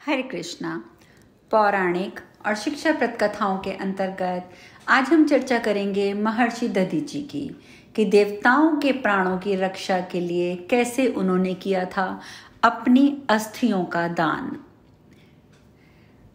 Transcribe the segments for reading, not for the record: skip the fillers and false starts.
हरे कृष्णा। पौराणिक और शिक्षाप्रद कथाओं के अंतर्गत आज हम चर्चा करेंगे महर्षि दधीची की कि देवताओं के प्राणों की रक्षा के लिए कैसे उन्होंने किया था अपनी अस्थियों का दान।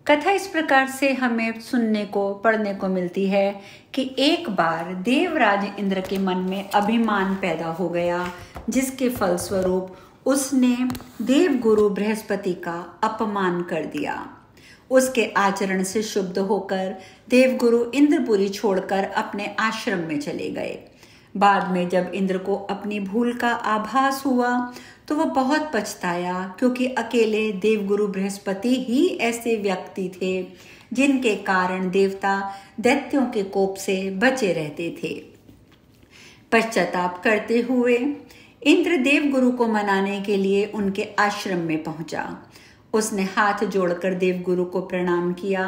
कथा इस प्रकार से हमें सुनने को पढ़ने को मिलती है कि एक बार देवराज इंद्र के मन में अभिमान पैदा हो गया, जिसके फलस्वरूप उसने देवगुरु बृहस्पति का अपमान कर दिया। उसके आचरण से शुद्ध होकर देवगुरु इंद्रपुरी छोड़कर अपने आश्रम में चले गए। बाद में जब इंद्र को अपनी भूल का आभास हुआ तो वह बहुत पछताया, क्योंकि अकेले देवगुरु बृहस्पति ही ऐसे व्यक्ति थे जिनके कारण देवता दैत्यों के कोप से बचे रहते थे। पश्चाताप करते हुए इंद्र देवगुरु को मनाने के लिए उनके आश्रम में पहुंचा। उसने हाथ जोड़कर देवगुरु को प्रणाम किया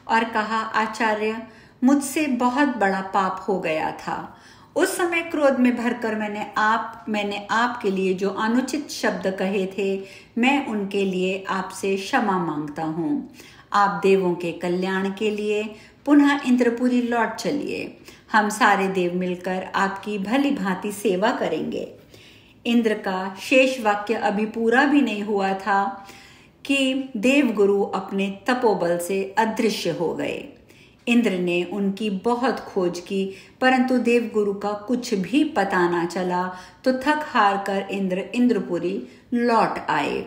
और कहा, आचार्य, मुझसे बहुत बड़ा पाप हो गया था। उस समय क्रोध में भरकर मैंने आपके लिए जो अनुचित शब्द कहे थे, मैं उनके लिए आपसे क्षमा मांगता हूँ। आप देवों के कल्याण के लिए पुनः इंद्रपुरी लौट चलिए। हम सारे देव मिलकर आपकी भली भांति सेवा करेंगे। इंद्र का शेष वाक्य अभी पूरा भी नहीं हुआ था कि देवगुरु अपने तपोबल से अदृश्य हो गए। इंद्र ने उनकी बहुत खोज की, परंतु देवगुरु का कुछ भी पता ना चला, तो थक हार कर इंद्र इंद्रपुरी लौट आए।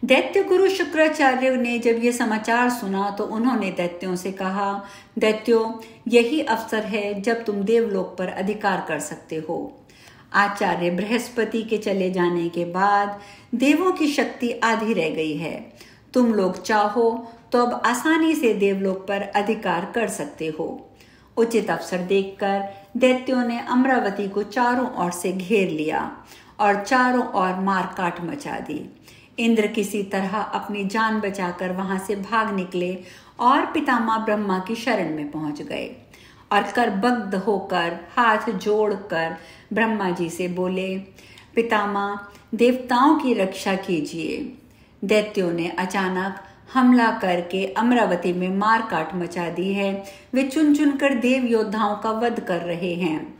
दैत्य गुरु शुक्राचार्य ने जब ये समाचार सुना तो उन्होंने दैत्यों से कहा, दैत्यों, यही अवसर है जब तुम देवलोक पर अधिकार कर सकते हो। आचार्य बृहस्पति के चले जाने के बाद देवों की शक्ति आधी रह गई है। तुम लोग चाहो तो अब आसानी से देवलोक पर अधिकार कर सकते हो। उचित अवसर देखकर दैत्यों ने अमरावती को चारों ओर से घेर लिया और चारों ओर मारकाट मचा दी। इंद्र किसी तरह अपनी जान बचाकर वहां से भाग निकले और पितामह ब्रह्मा की शरण में पहुंच गए और करबद्ध होकर हाथ जोड़कर ब्रह्मा जी से बोले, पितामह, देवताओं की रक्षा कीजिए। दैत्यों ने अचानक हमला करके अमरावती में मारकाट मचा दी है। वे चुन चुन कर देव योद्धाओं का वध कर रहे हैं।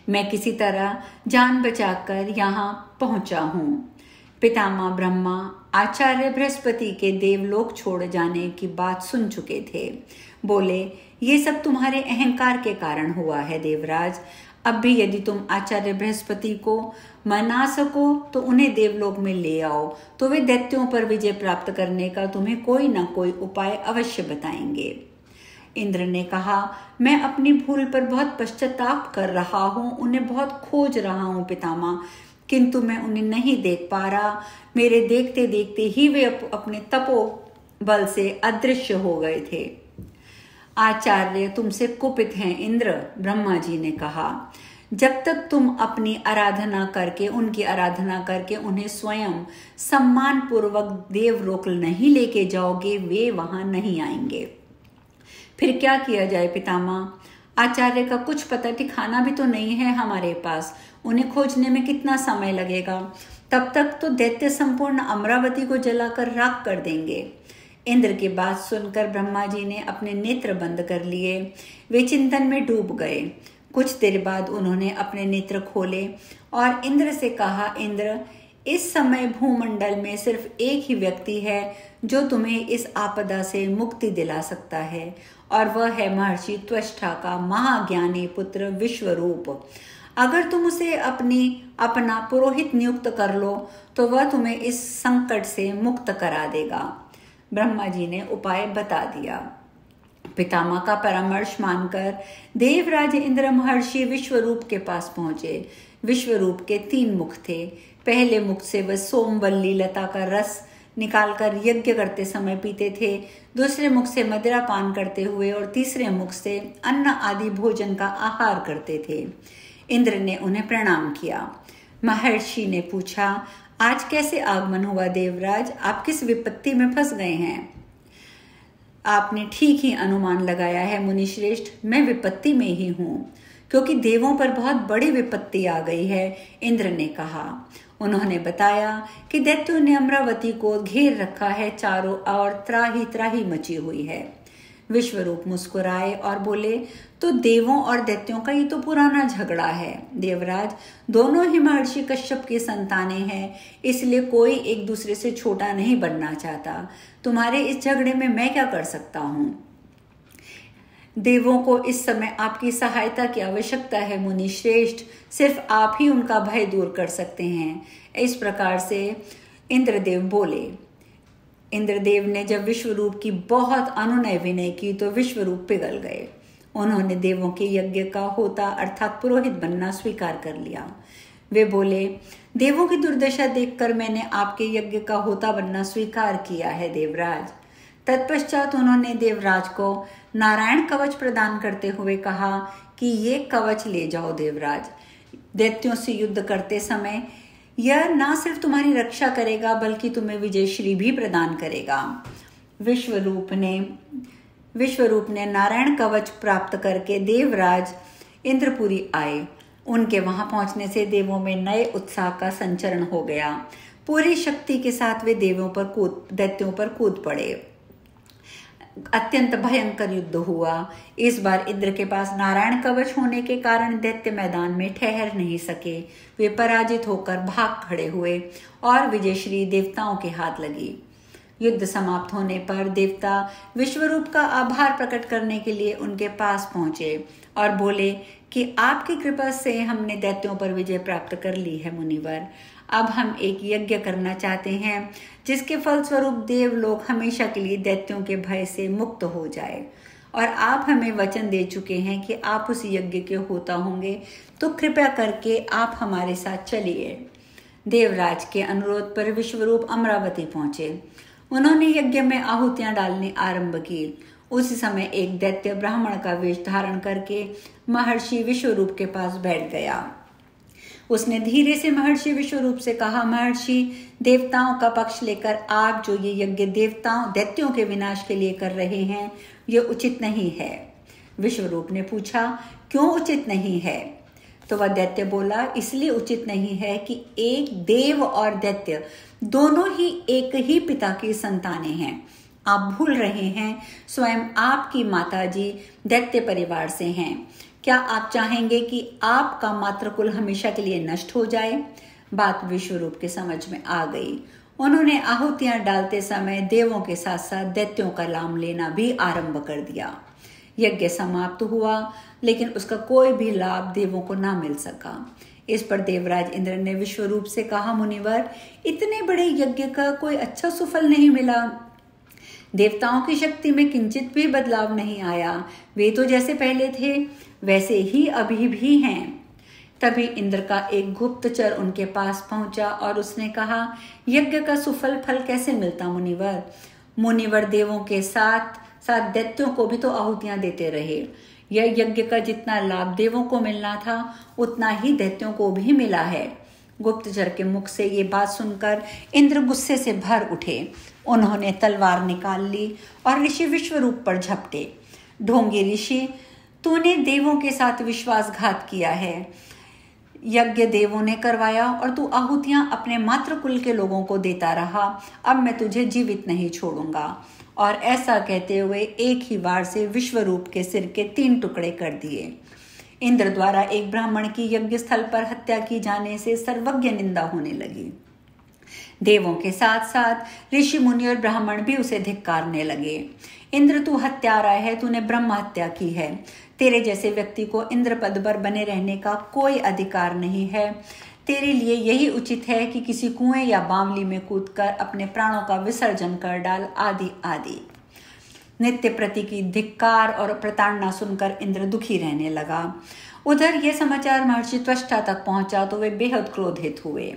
मैं किसी तरह जान बचाकर यहाँ पहुंचा हूँ। पितामह ब्रह्मा आचार्य बृहस्पति के देवलोक छोड़ जाने की बात सुन चुके थे। बोले, ये सब तुम्हारे अहंकार के कारण हुआ है देवराज। अब भी यदि तुम आचार्य बृहस्पति को मना सको तो उन्हें देवलोक में ले आओ, तो वे दैत्यों पर विजय प्राप्त करने का तुम्हें कोई न कोई उपाय अवश्य बताएंगे। इंद्र ने कहा, मैं अपनी भूल पर बहुत पश्चाताप कर रहा हूँ, उन्हें बहुत खोज रहा हूँ पितामह, किंतु मैं उन्हें नहीं देख पा रहा। मेरे देखते देखते ही वे अपने तपो बल से अदृश्य हो गए थे। आचार्य तुमसे कुपित हैं इंद्र, ब्रह्मा जी ने कहा। जब तक तुम अपनी आराधना करके उन्हें स्वयं सम्मान पूर्वक देवलोक नहीं लेके जाओगे, वे वहां नहीं आएंगे। फिर क्या किया जाए पितामह? आचार्य का कुछ पता ठिकाना भी तो नहीं है हमारे पास। उन्हें खोजने में कितना समय लगेगा? तब तक तो दैत्य संपूर्ण अमरावती को जलाकर राख कर देंगे। इंद्र की बात सुनकर ब्रह्मा जी ने अपने नेत्र बंद कर लिए। वे चिंतन में डूब गए। कुछ देर बाद उन्होंने अपने नेत्र खोले और इंद्र से कहा, इंद्र, इस समय भूमंडल में सिर्फ एक ही व्यक्ति है जो तुम्हें इस आपदा से मुक्ति दिला सकता है, और वह है महर्षि त्वष्टा का महाज्ञानी पुत्र विश्वरूप। अगर तुम उसे अपना पुरोहित नियुक्त कर लो तो वह तुम्हें इस संकट से मुक्त करा देगा। ब्रह्मा जी ने उपाय बता दिया। पितामह का परामर्श मानकर देवराज इंद्र महर्षि विश्वरूप के पास पहुंचे। विश्वरूप के 3 मुख थे। पहले मुख से वह सोमवल्ली लता का रस निकालकर यज्ञ करते समय पीते थे, दूसरे मुख से मदिरा पान करते हुए और तीसरे मुख से अन्न आदि भोजन का आहार करते थे। इंद्र ने उन्हें प्रणाम किया। महर्षि ने पूछा, आज कैसे आगमन हुआ देवराज? आप किस विपत्ति में फंस गए हैं? आपने ठीक ही अनुमान लगाया है मुनिश्रेष्ठ, मैं विपत्ति में ही हूँ, क्योंकि देवों पर बहुत बड़ी विपत्ति आ गई है, इंद्र ने कहा। उन्होंने बताया कि दैत्यों ने अमरावती को घेर रखा है, चारों ओर त्राही त्राही मची हुई है। विश्वरूप मुस्कुराए और बोले, तो देवों और दैत्यों का ये तो पुराना झगड़ा है। देवराज, दोनों ही महर्षि कश्यप की संतानें हैं, इसलिए कोई एक दूसरे से छोटा नहीं बनना चाहता। तुम्हारे इस झगड़े में मैं क्या कर सकता हूँ? देवों को इस समय आपकी सहायता की आवश्यकता है मुनि श्रेष्ठ, सिर्फ आप ही उनका भय दूर कर सकते हैं। इस प्रकार से इंद्रदेव बोले। इंद्रदेव ने जब विश्वरूप की बहुत अनुनय विनय की तो विश्वरूप पिघल गए। उन्होंने देवों के यज्ञ का होता अर्थात पुरोहित बनना स्वीकार कर लिया। वे बोले, देवों की दुर्दशा देखकर मैंने आपके यज्ञ का होता बनना स्वीकार किया है देवराज। तत्पश्चात उन्होंने देवराज को नारायण कवच प्रदान करते हुए कहा कि ये कवच ले जाओ देवराज। दैत्यों से युद्ध करते समय यह ना सिर्फ तुम्हारी रक्षा करेगा बल्कि तुम्हें विजयश्री भी प्रदान करेगा। विश्वरूप ने नारायण कवच प्राप्त करके देवराज इंद्रपुरी आए। उनके वहां पहुंचने से देवों में नए उत्साह का संचरण हो गया। पूरी शक्ति के साथ वे दैत्यों पर कूद पड़े। अत्यंत भयंकर युद्ध हुआ। इस बार इंद्र के पास नारायण कवच होने के कारण दैत्य मैदान में ठहर नहीं सके। वे पराजित होकर भाग खड़े हुए और विजयश्री देवताओं के हाथ लगी। युद्ध समाप्त होने पर देवता विश्वरूप का आभार प्रकट करने के लिए उनके पास पहुंचे और बोले कि आपकी कृपा से हमने दैत्यों पर विजय प्राप्त कर ली है मुनिवर। अब हम एक यज्ञ करना चाहते हैं जिसके फलस्वरूप देवलोक हमेशा के लिए दैत्यों के भय से मुक्त हो जाए, और आप हमें वचन दे चुके हैं कि आप उस यज्ञ के होता होंगे, तो कृपया करके आप हमारे साथ चलिए। देवराज के अनुरोध पर विश्वरूप अमरावती पहुंचे। उन्होंने यज्ञ में आहुतियां डालनी आरंभ की। उसी समय एक दैत्य ब्राह्मण का वेश धारण करके महर्षि विश्वरूप के पास बैठ गया। उसने धीरे से महर्षि विश्वरूप से कहा, महर्षि, देवताओं का पक्ष लेकर आप जो ये यज्ञ दैत्यों के विनाश के लिए कर रहे हैं, ये उचित नहीं है। विश्वरूप ने पूछा, क्यों उचित नहीं है? तो वह दैत्य बोला, इसलिए उचित नहीं है कि एक देव और दैत्य दोनों ही एक ही पिता की संतानें हैं। आप भूल रहे हैं, स्वयं आपकी माताजी दैत्य परिवार से हैं। क्या आप चाहेंगे कि आपका मातृकुल हमेशा के लिए नष्ट हो जाए? बात विश्वरूप के समझ में आ गई। उन्होंने आहुतियां डालते समय देवों के साथ साथ दैत्यों का लाभ लेना भी आरंभ कर दिया। यज्ञ समाप्त हुआ, लेकिन उसका कोई भी लाभ देवों को ना मिल सका। इस पर देवराज इंद्र ने विश्वरूप से कहा, मुनिवर, इतने बड़े यज्ञ का कोई अच्छा सुफल नहीं मिला। देवताओं की शक्ति में किंचित भी बदलाव नहीं आया। वे तो जैसे पहले थे वैसे ही अभी भी हैं। तभी इंद्र का एक गुप्तचर उनके पास पहुंचा और उसने कहा, यज्ञ का सुफल फल कैसे मिलता मुनिवर? मुनिवर देवों के साथ साथ दैत्यों को भी तो आहुतियां देते रहे। यह यज्ञ का जितना लाभ देवों को मिलना था उतना ही दैत्यों को भी मिला है। गुप्तचर के मुख से ये बात सुनकर इंद्र गुस्से से भर उठे। उन्होंने तलवार निकाल ली और ऋषि विश्वरूप पर झपटे। ढोंगी ऋषि, तूने देवों के साथ विश्वासघात किया है। यज्ञ देवों ने करवाया और तू आहुतियां अपने मातृकुल के लोगों को देता रहा। अब मैं तुझे जीवित नहीं छोड़ूंगा। और ऐसा कहते हुए एक ही बार से विश्वरूप के सिर के 3 टुकड़े कर दिए। इंद्र द्वारा एक ब्राह्मण की यज्ञ स्थल पर हत्या की जाने से सर्वज्ञ निंदा होने लगी। देवों के साथ साथ ऋषि मुनि और ब्राह्मण भी उसे धिक्कारने लगे। इंद्र, तू हत्यारा है, तूने ब्रह्म हत्या की है। तेरे जैसे व्यक्ति को इंद्र पद पर बने रहने का कोई अधिकार नहीं है। तेरे लिए यही उचित है कि किसी कुएं या बावली में कूदकर अपने प्राणों का विसर्जन कर डाल, आदि आदि। नित्य प्रति की धिक्कार और प्रताड़ना सुनकर इंद्र दुखी रहने लगा। उधर यह समाचार महर्षि त्वष्टा तक पहुंचा तो वे बेहद क्रोधित हुए।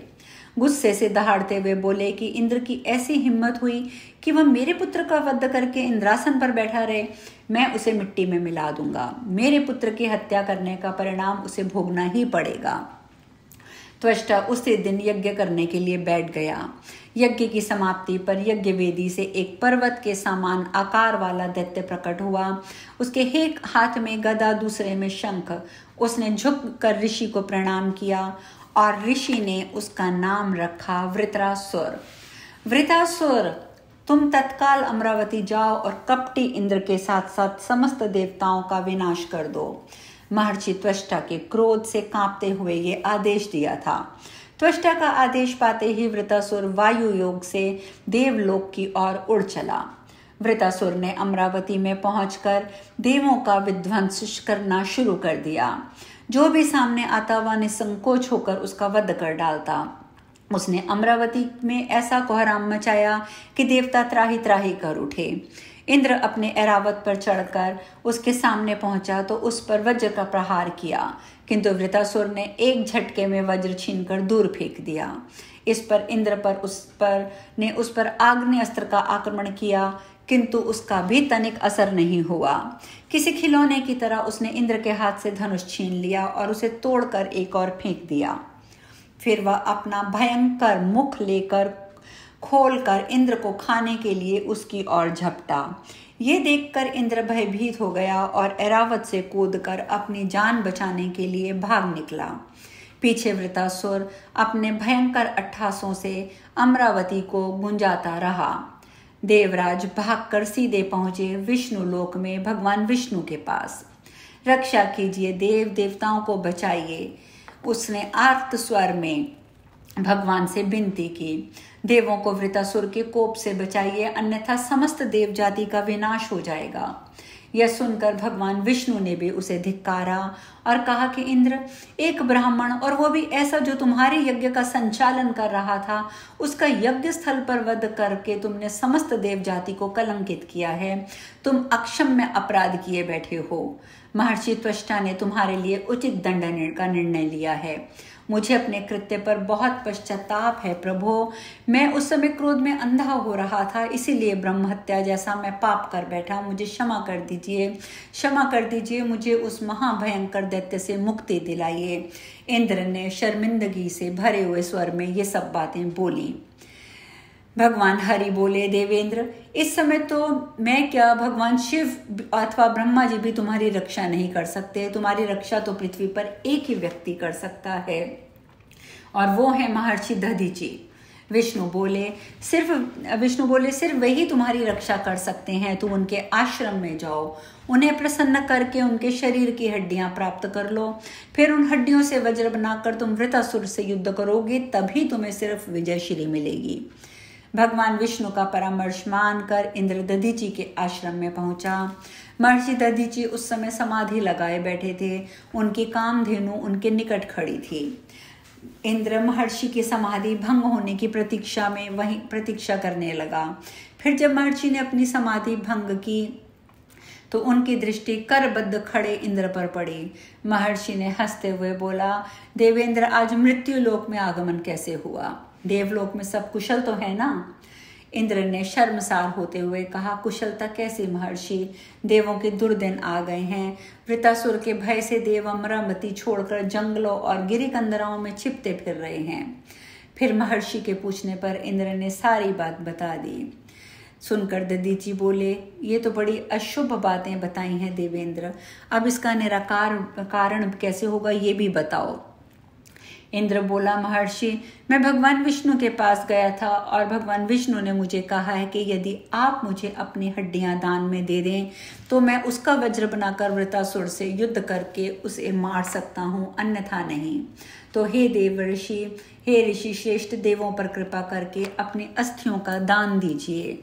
गुस्से से दहाड़ते हुए बोले कि इंद्र की ऐसी हिम्मत हुई कि वह मेरे पुत्र का वध करके इंद्रासन पर बैठा रहे। मैं उसे मिट्टी में मिला दूंगा। मेरे पुत्र की हत्या करने का परिणाम उसे भोगना ही पड़ेगा। त्वष्टा उसी दिन यज्ञ करने के लिए बैठ गया। यज्ञ की समाप्ति पर यज्ञ वेदी से एक पर्वत के समान आकार वाला दैत्य प्रकट हुआ। उसके एक हाथ में गदा, दूसरे में शंख। उसने झुक कर ऋषि को प्रणाम किया और ऋषि ने उसका नाम रखा वृत्रासुर। वृत्रासुर, तुम तत्काल अमरावती जाओ और कपटी इंद्र के साथ साथ समस्त देवताओं का विनाश कर दो। महर्षि त्वष्टा के क्रोध से कांपते हुए ये आदेश दिया था। त्वष्टा का आदेश पाते ही वृत्रासुर वायु योग से देवलोक की ओर उड़ चला। वृत्रासुर ने अमरावती में पहुंचकर देवों का विध्वंस करना शुरू कर दिया। जो भी सामने आता वह निसंकोच होकर उसका वध कर डालता। उसने अमरावती में ऐसा कोहराम मचाया कि देवता त्राही त्राही कर उठे। इंद्र अपने ऐरावत पर चढ़कर उसके सामने पहुंचा तो उस पर वज्र का प्रहार किया, किंतु वृत्रासुर ने एक झटके में वज्र छीनकर दूर फेंक दिया। इस पर इंद्र उस पर आग्नेयास्त्र का आक्रमण किया, किंतु उसका भी तनिक असर नहीं हुआ। किसी खिलौने की तरह उसने इंद्र के हाथ से धनुष छीन लिया और उसे तोड़कर एक और फेंक दिया। फिर वह अपना भयंकर मुख लेकर खोलकर इंद्र को खाने के लिए उसकी ओर झपटा। ये देखकर इंद्र भयभीत हो गया और ऐरावत से कूदकर अपनी जान बचाने के लिए भाग निकला। पीछे वृत्रासुर अपने भयंकर अट्ठासों से अमरावती को गुंजाता रहा। देवराज भागकर सीधे पहुंचे विष्णु लोक में भगवान विष्णु के पास। रक्षा कीजिए, देव देवताओं को बचाइए, उसने आर्त स्वर में भगवान से विनती की। देवों को वृत्रासुर के कोप से बचाइए, अन्यथा समस्त देव जाति का विनाश हो जाएगा। यह सुनकर भगवान विष्णु ने भी उसे धिक्कारा और कहा कि इंद्र, एक ब्राह्मण, और वो भी ऐसा जो तुम्हारे यज्ञ का संचालन कर रहा था, उसका यज्ञ स्थल पर वध करके तुमने समस्त देव जाति को कलंकित किया है। तुम अक्षम्य अपराध किए बैठे हो। महर्षि त्वष्टा ने तुम्हारे लिए उचित दंड का निर्णय लिया है। मुझे अपने कृत्य पर बहुत पश्चाताप है प्रभो। मैं उस समय क्रोध में अंधा हो रहा था, इसीलिए ब्रह्म हत्या जैसा मैं पाप कर बैठा। मुझे क्षमा कर दीजिए, क्षमा कर दीजिए, मुझे उस महाभयंकर दैत्य से मुक्ति दिलाइए। इंद्र ने शर्मिंदगी से भरे हुए स्वर में ये सब बातें बोली। भगवान हरि बोले, देवेंद्र, इस समय तो मैं क्या, भगवान शिव अथवा ब्रह्मा जी भी तुम्हारी रक्षा नहीं कर सकते। तुम्हारी रक्षा तो पृथ्वी पर एक ही व्यक्ति कर सकता है, और वो है महर्षि दधीचि। विष्णु बोले सिर्फ वही तुम्हारी रक्षा कर सकते हैं। तुम उनके आश्रम में जाओ, उन्हें प्रसन्न करके उनके शरीर की हड्डियां प्राप्त कर लो। फिर उन हड्डियों से वज्र बनाकर तुम वृत्रासुर से युद्ध करोगे, तभी तुम्हें सिर्फ विजयश्री मिलेगी। भगवान विष्णु का परामर्श मानकर इंद्र दधीचि के आश्रम में पहुंचा। महर्षि दधीचि उस समय समाधि लगाए बैठे थे। उनकी कामधेनु उनके निकट खड़ी थी। इंद्र महर्षि की समाधि भंग होने की प्रतीक्षा में वहीं प्रतीक्षा करने लगा। फिर जब महर्षि ने अपनी समाधि भंग की तो उनकी दृष्टि करबद्ध खड़े इंद्र पर पड़ी। महर्षि ने हंसते हुए बोला, देवेंद्र, आज मृत्यु लोक में आगमन कैसे हुआ? देवलोक में सब कुशल तो है ना? इंद्र ने शर्मसार होते हुए कहा, कुशलता कैसी महर्षि, देवों के दुर्दिन आ गए हैं। वृत्रासुर के भय से देव अमरावती छोड़कर जंगलों और गिरिकंदराओं में छिपते फिर रहे हैं। फिर महर्षि के पूछने पर इंद्र ने सारी बात बता दी। सुनकर दधीचि बोले, ये तो बड़ी अशुभ बातें बताई हैं देवेंद्र, अब इसका निराकार कारण कैसे होगा ये भी बताओ। इंद्र बोला, महर्षि, मैं भगवान विष्णु के पास गया था और भगवान विष्णु ने मुझे कहा है कि यदि आप मुझे अपनी हड्डियां दान में दे दें तो मैं उसका वज्र बनाकर वृत्रासुर से युद्ध करके उसे मार सकता हूँ, अन्यथा नहीं। तो हे ऋषि श्रेष्ठ, देवों पर कृपा करके अपनी अस्थियों का दान दीजिए।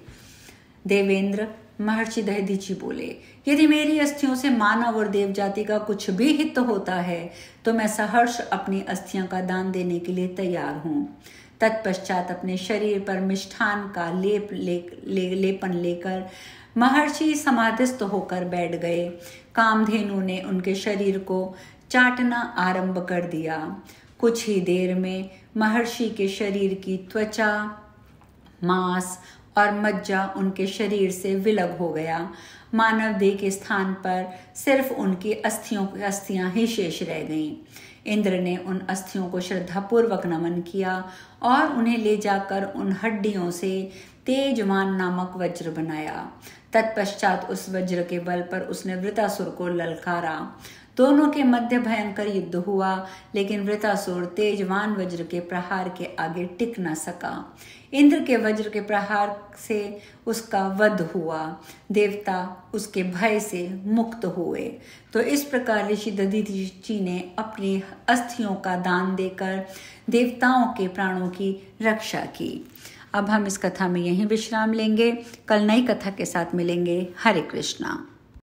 देवेंद्र, महर्षि दधीचि बोले, यदि मेरी अस्थियों से मानव और देव जाति का कुछ भी हित होता है तो मैं सहर्ष अपनी अस्थियों का दान देने के लिए तैयार हूँ। तत्पश्चात अपने शरीर पर मिष्ठान का लेपन लेकर महर्षि समाधिस्थ होकर बैठ गए। कामधेनु ने उनके शरीर को चाटना आरंभ कर दिया। कुछ ही देर में महर्षि के शरीर की त्वचा, मांस और मज्जा उनके शरीर से विलग हो गया। मानव देह के स्थान पर सिर्फ उनकी अस्थियां ही शेष रह गईं। इंद्र ने उन अस्थियों को श्रद्धापूर्वक नमन किया और उन्हें ले जाकर उन हड्डियों से तेजवान नामक वज्र बनाया। तत्पश्चात उस वज्र के बल पर उसने वृत्रासुर को ललकारा दोनों के मध्य भयंकर युद्ध हुआ, लेकिन वृत्रासुर तेजवान वज्र के प्रहार के आगे टिक न सका। इंद्र के वज्र के प्रहार से उसका वध हुआ। देवता उसके भय से मुक्त हुए। तो इस प्रकार ऋषि दधीचि ने अपनी अस्थियों का दान देकर देवताओं के प्राणों की रक्षा की। अब हम इस कथा में यहीं विश्राम लेंगे। कल नई कथा के साथ मिलेंगे। हरे कृष्णा।